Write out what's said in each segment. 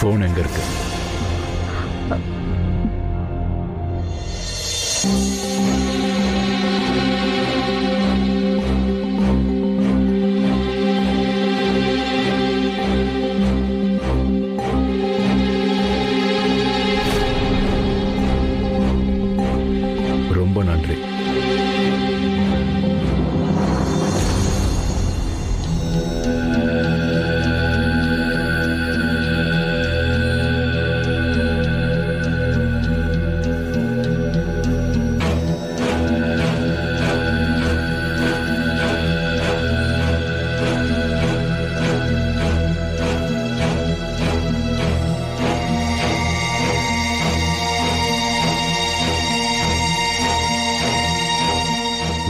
Phone எங்க இருக்கு? ரொம்ப நன்றி.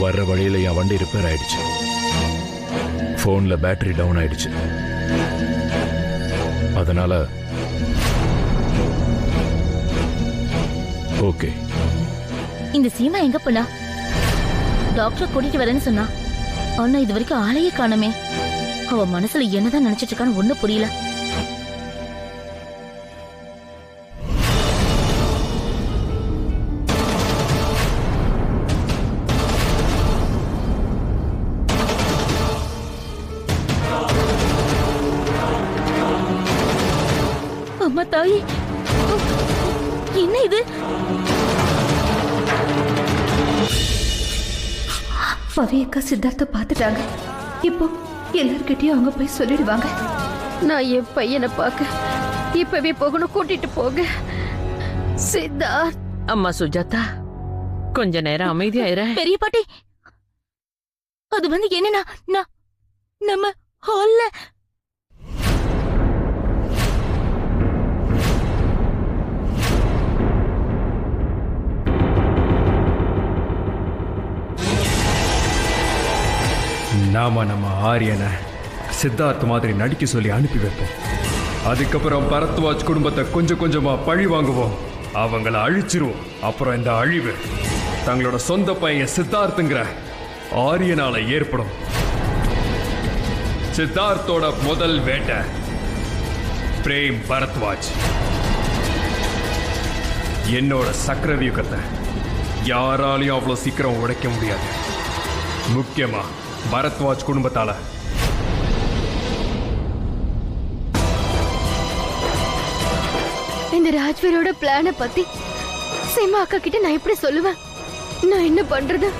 வர்ற வழியில என் வண்டி ரிப்பேர் ஆயிடுச்சு. போன்ல பேட்டரி டவுன் ஆயிடுச்சு. அதனால ஓகே. இந்த சீமா எங்க போனா? டாக்டர் கூட்டிட்டு வரேன்னு சொன்னா. ஆனா இது வரைக்கும் ஆளையே காணுமே. அவ மனசுல என்னதான் நினைச்சிட்டு இருக்கான்னு ஒண்ணும் புரியல. அம்மா தாயி, என்ன இது? பவியக்கா சித்தார்த்த பாத்துட்டாங்க. இப்போ எல்லார்கிட்டயும் அவங்க போய் சொல்லிடுவாங்க. நான் என் பையனை பார்க்க இப்பவே போகணும். கூட்டிட்டு போக சித்தார்த். அம்மா சுஜாதா, கொஞ்ச நேரம் அமைதியாயிர. பெரிய பாட்டி, அது வந்து என்னன்னா நம்ம ஹால்ல நாம நம்ம ஆரியனை சித்தார்த் மாதிரி நடிக்க சொல்லி அனுப்பி வைப்போம். அதுக்கப்புறம் பரத்வாஜ் குடும்பத்தை கொஞ்சம் கொஞ்சமா பழி வாங்குவோம். அவங்கள அழிச்சிருவோம். அப்புறம் இந்த அழிவு தங்களோட சொந்த பையன் சித்தார்த்துங்கிற ஆரியனால ஏற்படும். சித்தார்த்தோட முதல் வேட்டை பிரேம் பரத்வாஜ். என்னோட சக்கரவியூகத்தை யாராலையும் அவ்வளவு சீக்கிரம் உடைக்க முடியாது. முக்கியமா பரத்வாஜ் குடும்பத்தால. இந்த ராஜ்வீரோட பிளான பத்தி சீமா அக்கா கிட்ட நான் எப்படி சொல்லுவேன்? நான் என்ன பண்றது?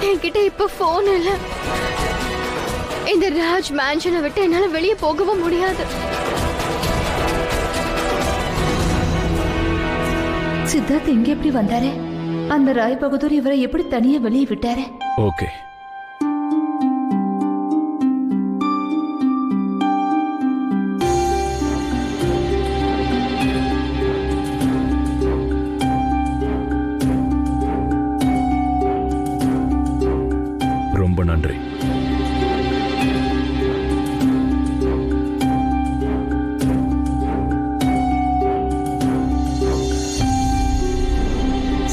என்கிட்ட இப்ப போன் இல்ல. இந்த ராஜ் மேன்ஷனை விட்டு என்னால வெளியே போகவும் முடியாது. சித்தார்த் எங்க எப்படி வந்தாரு? அந்த ராய் பகதூர் இவரை எப்படி தனியா வெளியே விட்டாரு? ஓகே. ரொம்ப நன்றி.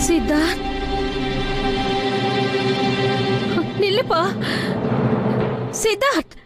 சித்தார்த், நில்லுப்பா. சித்தார்த்,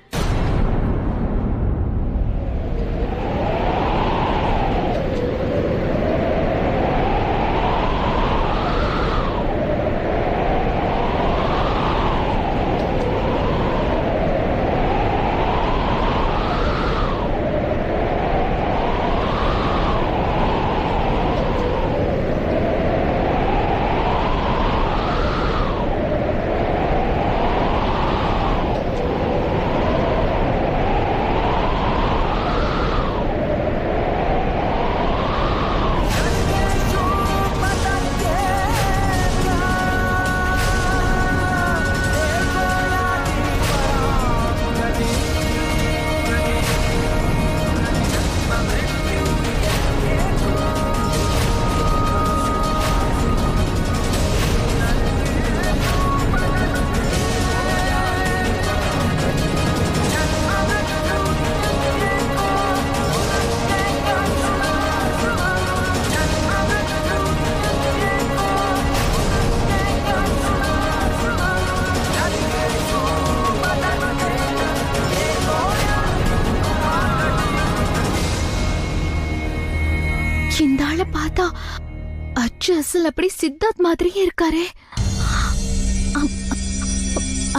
பார்த்தால் அப்படி சித்தார்த் மாதிரியே இருக்காரே.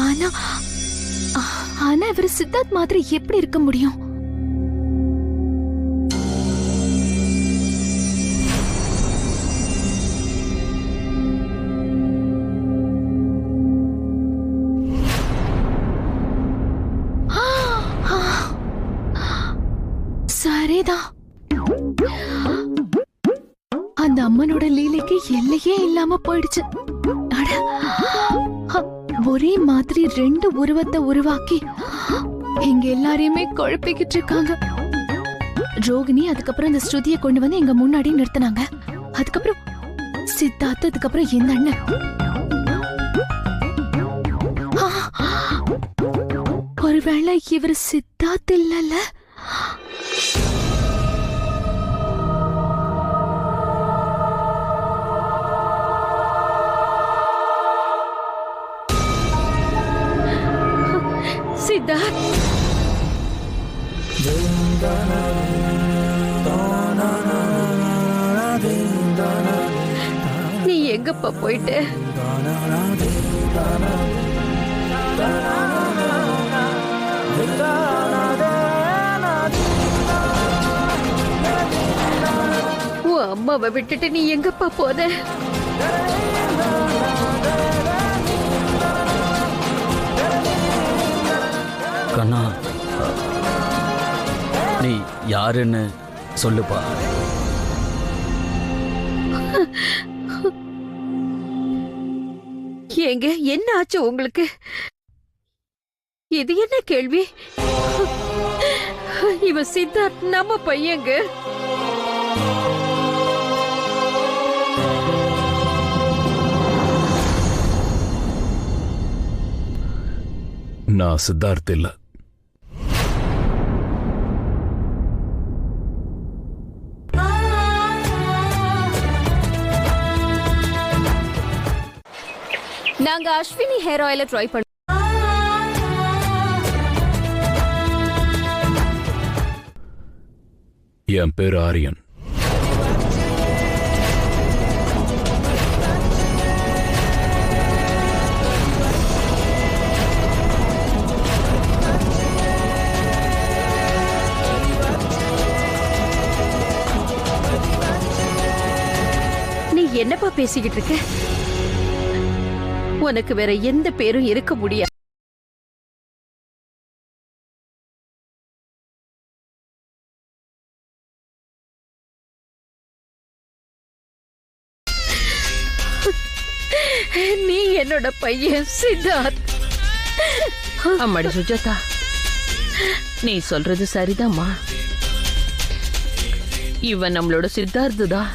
ஆனா ஆனா இவர் சித்தார்த் மாதிரி எப்படி இருக்க முடியும்? சரிதான், அந்த அம்மனோட லீலைக்கு எல்லையே இல்லாம போயிடுச்சு. அட, ஒரே மாதிரி 2 உருவத்தை உருவாக்கி எங்க எல்லாரையுமே குழப்பிக்கிட்டு இருக்காங்க. ரோகிணி அதுக்கப்புறம் இந்த ஸ்ருதியை கொண்டு வந்து எங்க முன்னாடி நிறுத்தினாங்க. அதுக்கப்புறம் சித்தார்த், அதுக்கப்புறம் இந்த அண்ணன். ஒருவேளை இவர் சித்தார்த் இல்லல்ல? சித்தார்த், நீ எங்கப்பா போயிட்டு? உன் அம்மாவை விட்டுட்டு நீ எங்கப்பா போத? கண்ணா, நீ யாருன்னு சொல்லுப்பா. ஏங்க, என்ன ஆச்சு உங்களுக்கு? இது என்ன கேள்வி? இவ சித்தார்த் நம்ம பையங்க. நான் சித்தார்த் இல்ல. நாங்க அஸ்வினி ஹேர் ஆயில ட்ரை பண்ணோம். என் பேர் ஆரியன். நீ என்னப்பா பேசிக்கிட்டு இருக்க? உனக்கு வேற எந்த பேரும் இருக்க முடியாது. நீ என்னோட பையன் சித்தார்த். அம்மாடி சுஜாதா, நீ சொல்றது சரிதாம்மா. இவன் நம்மளோட சித்தார்த்து தான்.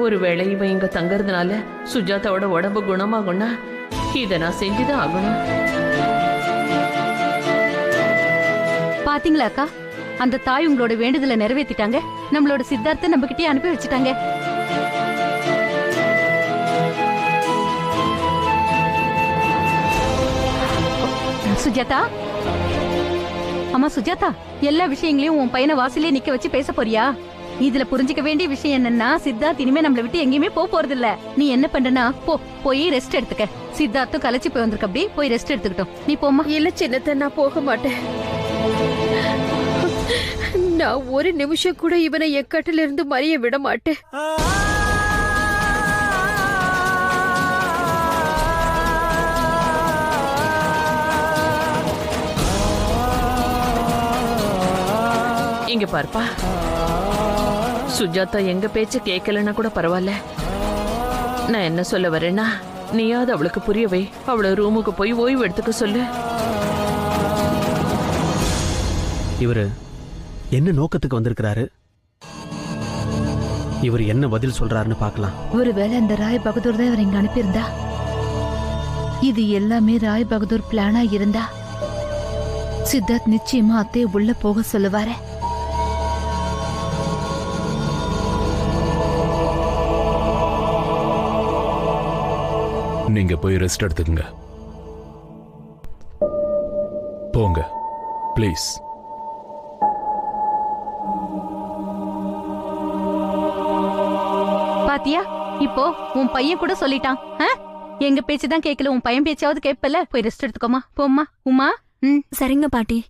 ஒருவேளை இவன் இங்க தங்கறதுனால சுஜாதாவோட உடம்பு குணமாகும்னா இதை நான் செஞ்சுதான் ஆகணும். பாத்தீங்களா அக்கா, அந்த தாய் உங்களோட வேண்டுதலை நிறைவேற்றிட்டாங்க. நம்மளோட சித்தார்த்தை நம்ம கிட்டே அனுப்பி வச்சுட்டாங்க. சுஜாதா, அம்மா சுஜாதா, எல்லா விஷயங்களையும் உன் பையனை வாசலே நிக்க வச்சு பேச போறியா? இதுல புரிஞ்சுக்க வேண்டிய விஷயம் என்னன்னா, சித்தார்த் இனிமே நம்மள விட்டு எங்கேயுமே போறது இல்ல. நீ என்ன பண்றனா, போய் ரெஸ்ட் எடுத்துக்க. சித்தார்த்தும் கலைச்சு போய் வந்திருக்க, அப்படி போய் ரெஸ்ட் எடுத்துக்கிட்டோம். நீ போமா. இல்ல சின்னத்தை, நான் போக மாட்டேன். நான் ஒரு நிமிஷம் கூட இவனை எக்கட்டில இருந்து மறிய விட மாட்டேன். இங்க பார்ப்பா, சுஜாதா எங்க பேச்ச கேட்கலன்னா கூட பரவாயில்ல. நான் என்ன சொல்ல வரேன்னா, நீயாவது அவளுக்கு புரிய வை. அவளை ரூமுக்கு போய் ஓய்வு எடுத்துக்க சொல்லு. இவரு என்ன நோக்கத்துக்கு வந்திருக்கிறாரு? இவர் என்ன பதில் சொல்றாருன்னு பார்க்கலாம். ஒருவேளை அந்த ராய் பகதூர் தான் இவர் இங்க அனுப்பியிருந்தா, இது எல்லாமே ராய் பகதூர் பிளானா இருந்தா, சித்தார்த் நிச்சயமா அத்தையை உள்ள போக சொல்லுவாரு. நீங்க போய் ரெஸ்ட் எடுத்துக்கங்க. போங்க ப்ளீஸ். பாத்தியா? இப்போ உன் பையன் கூட சொல்லிட்டான். எங்க பேச்சு தான் கேட்கல, உன் பையன் பேச்சாவது கேட்பல. போய் ரெஸ்ட் எடுத்துக்கோமா, போம்மா. உமா. சரிங்க பாட்டி.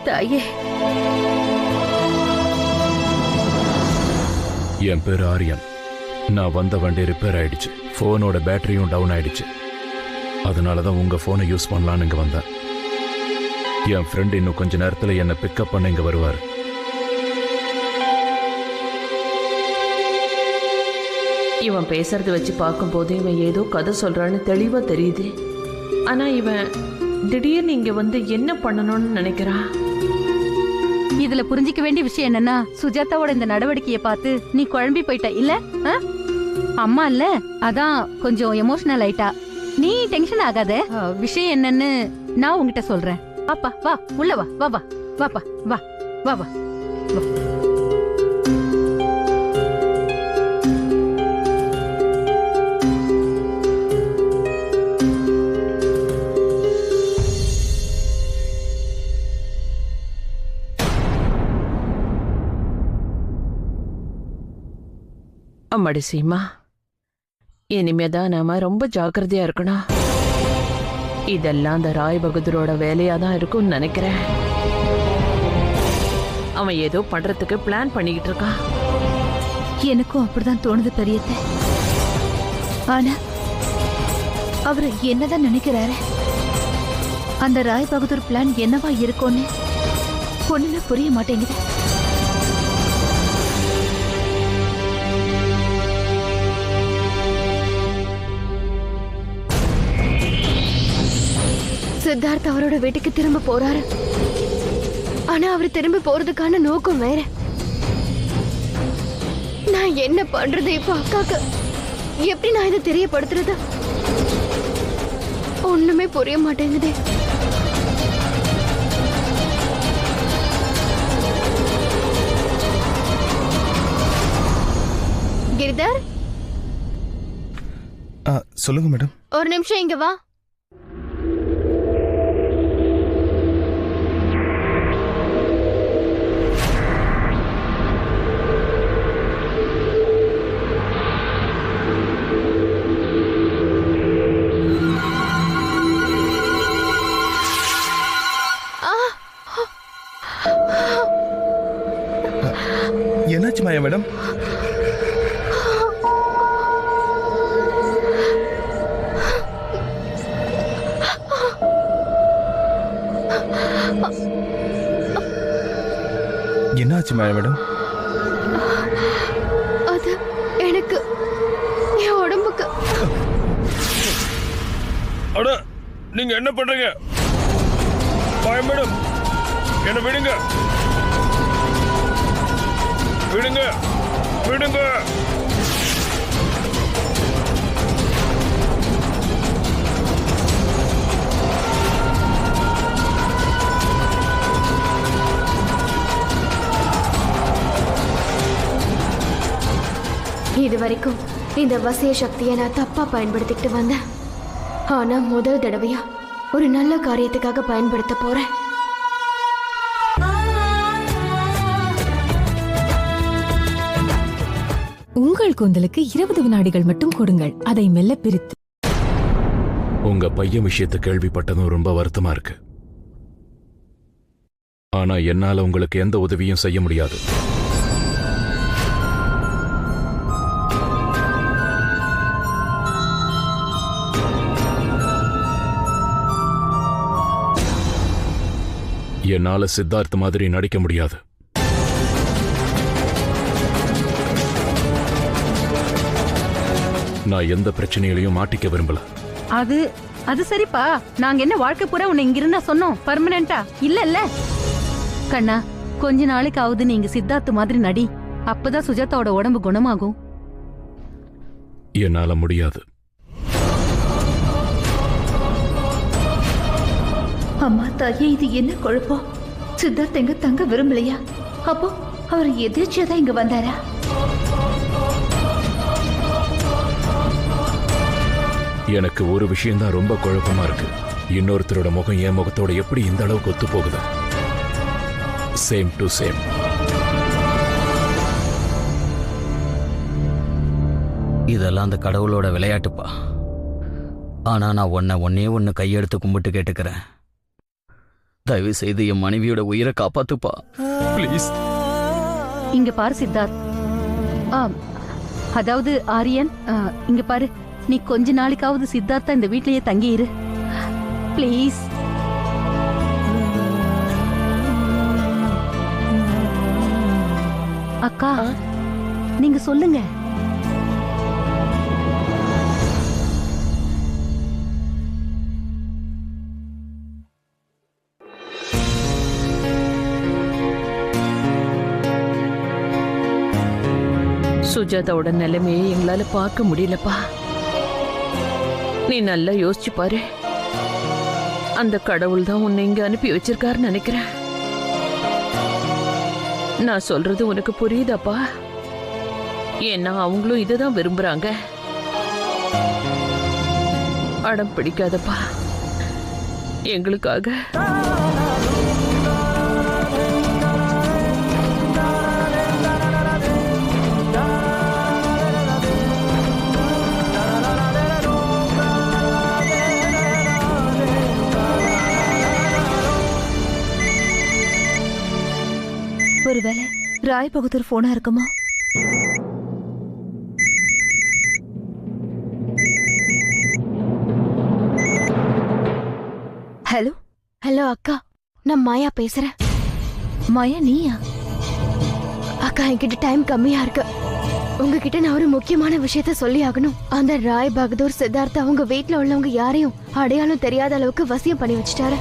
தாயே, என் பேர் ஆரியன். நான் வந்த வண்டி ரிப்பேர் ஆயிடுச்சு. போனோட பேட்டரியும் டவுன் ஆயிடுச்சு. அதனாலதான் உங்க போனை யூஸ் பண்ணலான்னு இங்க வந்தேன். என் ஃப்ரெண்ட் இன்னும் கொஞ்ச நேரத்துல என்ன பிக்கப் பண்ண இங்க வருவார். இவன் பேசுறத வச்சு பார்க்கும்போது இவன் ஏதோ கதை சொல்றான்னு தெளிவா தெரியுது. ஆனா இவன் திடீர்னு இங்க வந்து என்ன பண்ணணும்னு நினைக்கிறான்? இதுல புரிஞ்சிக்க வேண்டிய விஷயம் என்னன்னா, சுஜாதாவோட இந்த நடவடிக்கையை பார்த்து நீ குழம்பி போயிட்ட இல்ல? அம்மா இல்ல, அதான் கொஞ்சம் எமோஷனல் ஆயிட்டா. நீ டென்ஷன் ஆகாத. விஷயம் என்னன்னு நான் உங்ககிட்ட சொல்றேன். பாப்பா வா, உள்ள வா. வா வா வாப்பா, வா வா வா. அம்மாடி சீமா, இனிமேதான் நாம ரொம்ப ஜாக்கிரதையா இருக்கணும். இதெல்லாம் அந்த ராய் பகதூரோட வேலையா தான் இருக்கும்னு நினைக்கிறேன். அவன் ஏதோ பண்றதுக்கு பிளான் பண்ணிக்கிட்டு இருக்கான். எனக்கும் அப்படிதான் தோணுது பெரியத்த. ஆனா அவரு என்னதான் நினைக்கிறாரு? அந்த ராய் பகதூர் பிளான் என்னவா இருக்கும்னு ஒண்ணுமே புரிய மாட்டேங்குது. சித்தார்த் அவரோட வீட்டுக்கு திரும்ப போறாரு. ஆனா அவர் திரும்ப போறதுக்கான நோக்கம் வேற. நான் என்ன பண்றது இப்ப? அக்காக்கு எப்படி நான் இதை தெரியப்படுத்துறது? ஒண்ணுமே புரிய மாட்டேங்குது. கிரிதர், சொல்லுங்க மேடம். ஒரு நிமிஷம் இங்க வா. என்னாச்சு மாயா மேடம்? என்னாச்சு மாயா மேடம்? அது எனக்கு என் உடம்புக்கு. அட, நீங்க என்ன பண்றீங்க? மாயா மேடம், என்ன விடுங்க, விடுங்க, விடுங்க. இது வரைக்கும் இந்த வசிய சக்தியை நான் தப்பா பயன்படுத்திக்கிட்டு வந்தேன். ஆனா முதல் தடவையா ஒரு நல்ல காரியத்துக்காக பயன்படுத்த போறேன். உங்கள் கூந்தலுக்கு 20 வினாடிகள் மட்டும் கொடுங்கள். அதை மெல்ல பிரித்து. உங்க பையன் விஷயத்தை கேள்விப்பட்டதும் ரொம்ப வருத்தமா இருக்கு. ஆனா என்னால உங்களுக்கு எந்த உதவியும் செய்ய முடியாது. என்னால சித்தார்த் மாதிரி நடிக்க முடியாது. நான் எந்த பிரச்சனையிலையும் மாட்டிக்க விரும்பல. அது சரிப்பா. நாங்க என்ன வாழ்க்கை பூரா உன்னை இங்கிருந்தா சொன்னோம் பர்மனண்டா? இல்ல கண்ணா, கொஞ்ச நாளைக்காவது நீங்க சித்தார்த் மாதிரி நடி. அப்பதான் சுஜாதாவோட உடம்பு குணமாகும். என்னால முடியாது. அம்மா தாயே, இது என்ன குழப்பம்? சித்தார்த் எங்க தங்க விரும்பலையா? அப்போ அவர் எதிர்ச்சியா தான் இங்க வந்தாரா? எனக்கு ஒரு விஷயம்தான் ரொம்ப குழப்பமா இருக்கு. இன்னொருத்தரோட முகம் என் முகத்தோட எப்படி இந்த அளவுக்கு ஒத்து போகுது? Same to same. இதெல்லாம் அந்த கடவுளோட விளையாட்டுப்பா. ஆனா நான் ஒன்னே ஒன்னு கையெடுத்து கும்பிட்டு கேட்டுக்கிறேன். தயவு செய்து என் மனைவியோட உயிரை காப்பாத்துப்பா ப்ளீஸ். இங்க பாரு சித்தார்த், அதாவது ஆரியன், இங்க பாரு, நீ கொஞ்ச நாளைக்காவது சித்தார்த்தா இந்த வீட்லயே தங்கியிரு ப்ளீஸ். அக்கா, நீங்க சொல்லுங்க. சுஜாதாவோட நிலைமையை எங்களால பார்க்க முடியலப்பா. நீ நல்லா யோசிச்சு பாரு. அந்த கடவுள் தான் உன்னை இங்க அனுப்பி வச்சிருக்காருன்னு நினைக்கிறேன். நான் சொல்றது உனக்கு புரியுதாப்பா? ஏன்னா அவங்களும் இதுதான் விரும்புறாங்க. அடம் பிடிக்காதப்பா எங்களுக்காக. ஒருவேளை ராய் பகதூர் போனா இருக்குமா? ஹலோ ஹலோ அக்கா, நான் மாயா பேசுறேன். மாயா, நீயா? அக்கா, என்கிட்ட டைம் கம்மியா இருக்கு. உங்ககிட்ட நான் ஒரு முக்கியமான விஷயத்த சொல்லி ஆகணும். அந்த ராய் பகதூர் சித்தார்த் அவங்க வீட்டுல உள்ளவங்க யாரையும் அடையாளம் தெரியாத அளவுக்கு வசியம் பண்ணி வச்சுட்டாரு.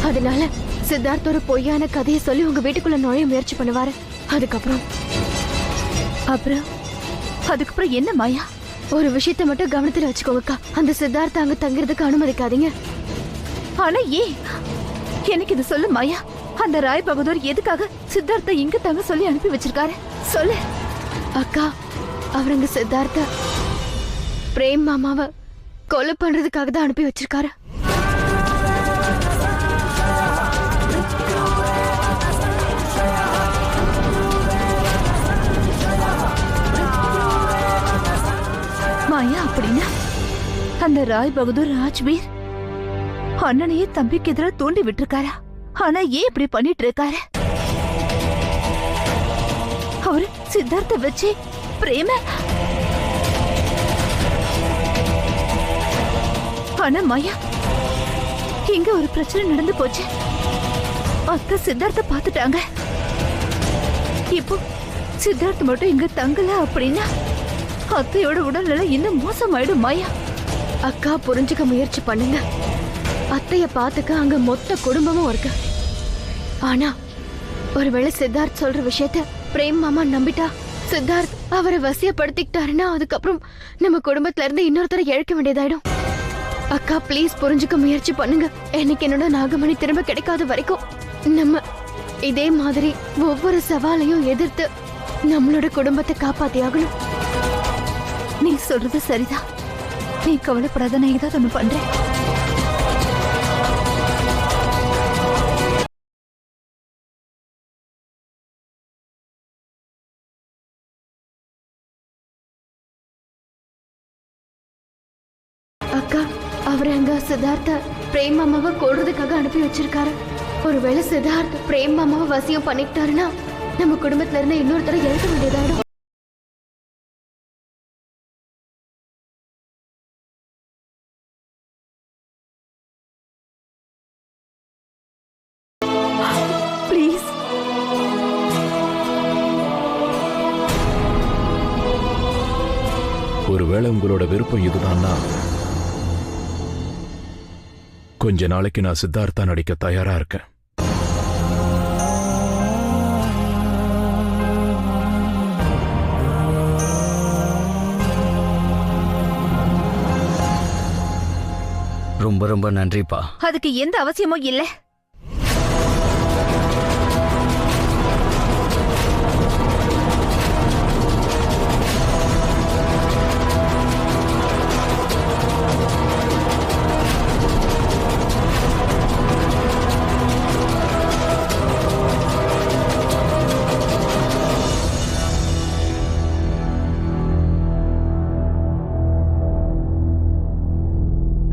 அதனால சித்தார்த் ஒரு பொய்யான கதையை சொல்லி உங்க வீட்டுக்குள்ள நுழைய முயற்சி பண்ணுவாரு. அதுக்கப்புறம் என்ன மாயா? ஒரு விஷயத்த மட்டும் கவனத்துல வச்சுக்கோங்கக்கா. அந்த சித்தார்த் அங்க தங்குறதுக்கு அனுமதிக்காதீங்க. ஆனா ஏன்? எனக்கு இது சொல்லு மாயா. அந்த ராய் பகதூர் எதுக்காக சித்தார்த்த இங்க தங்க சொல்லி அனுப்பி வச்சிருக்காரு? சொல்லு அக்கா. அவருங்க சித்தார்த்த பிரேம் மாமாவை கொலை பண்றதுக்காக தான் அனுப்பி வச்சிருக்காரு. மாயா, அப்படின்னா அந்த ராய் பகதூர் ராஜ்வீர் அண்ணனையே தம்பிக்கு எதிராக தூண்டி விட்டுருக்காரா? ஆனா ஏன் இப்படி பண்ணிட்டு இருக்காரு? அவரு சித்தார்த்த வச்சு பிரேம. ஆனா மாயா, இங்க ஒரு பிரச்சனை நடந்து போச்சு. அத்தை சித்தார்த்த பாத்துட்டாங்க. இப்போ சித்தார்த் மட்டும் இங்க தங்கல அப்படின்னா அத்தையோட உடல்நிலை இன்னும் மோசமாயிடும் மாயா. அக்கா, புரிஞ்சுக்க முயற்சி பண்ணுங்க. அத்தைய பாத்துக்க அங்க மொத்த குடும்பமும் இருக்கு. ஆனா ஒருவேளை சித்தார்த் சொல்ற விஷயத்த பிரேம் மாமா நம்பிட்டா, சித்தார்த் அவரை வசியப்படுத்திக்கிட்டாருன்னா அதுக்கப்புறம் நம்ம குடும்பத்துல இருந்து இன்னொருத்தரை இழக்க வேண்டியதாயிடும். அக்கா, பிளீஸ் புரிஞ்சுக்க முயற்சி பண்ணுங்க. எனக்கு என்னோட நாகமணி திரும்ப கிடைக்காத வரைக்கும் நம்ம இதே மாதிரி ஒவ்வொரு சவாலையும் எதிர்த்து நம்மளோட குடும்பத்தை காப்பாத்தி ஆகணும். நீ சொல்றது சரிதான். நீ கவலைப்படாத, நான் ஏதாவது ஒண்ணு பண்றேன். அக்கா, அவர் அங்க சித்தார்த்த பிரேம் மாமாவை கொல்றதுக்காக அனுப்பி வச்சிருக்காரு. ஒருவேளை சித்தார்த் பிரேம் மாமாவை வசியம் பண்ணிக்கிட்டாருன்னா நம்ம குடும்பத்துல இருந்து இன்னொருத்தரை இழக்க வேண்டியதாயிடும். ப்ளீஸ். ஒருவேளை உங்களோட விருப்பம் இதுதான்னா கொஞ்ச நாளைக்கு நான் சித்தார்த்தா நடிக்க தயாரா இருக்கேன். ரொம்ப ரொம்ப நன்றிப்பா. அதுக்கு எந்த அவசியமும் இல்ல.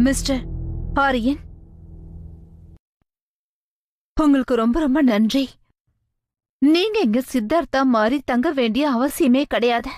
மிஸ்டர் ஆரியன், உங்களுக்கு ரொம்ப ரொம்ப நன்றி. நீங்க இங்க சித்தார்த்தா மாதிரி தங்க வேண்டிய அவசியமே கிடையாது.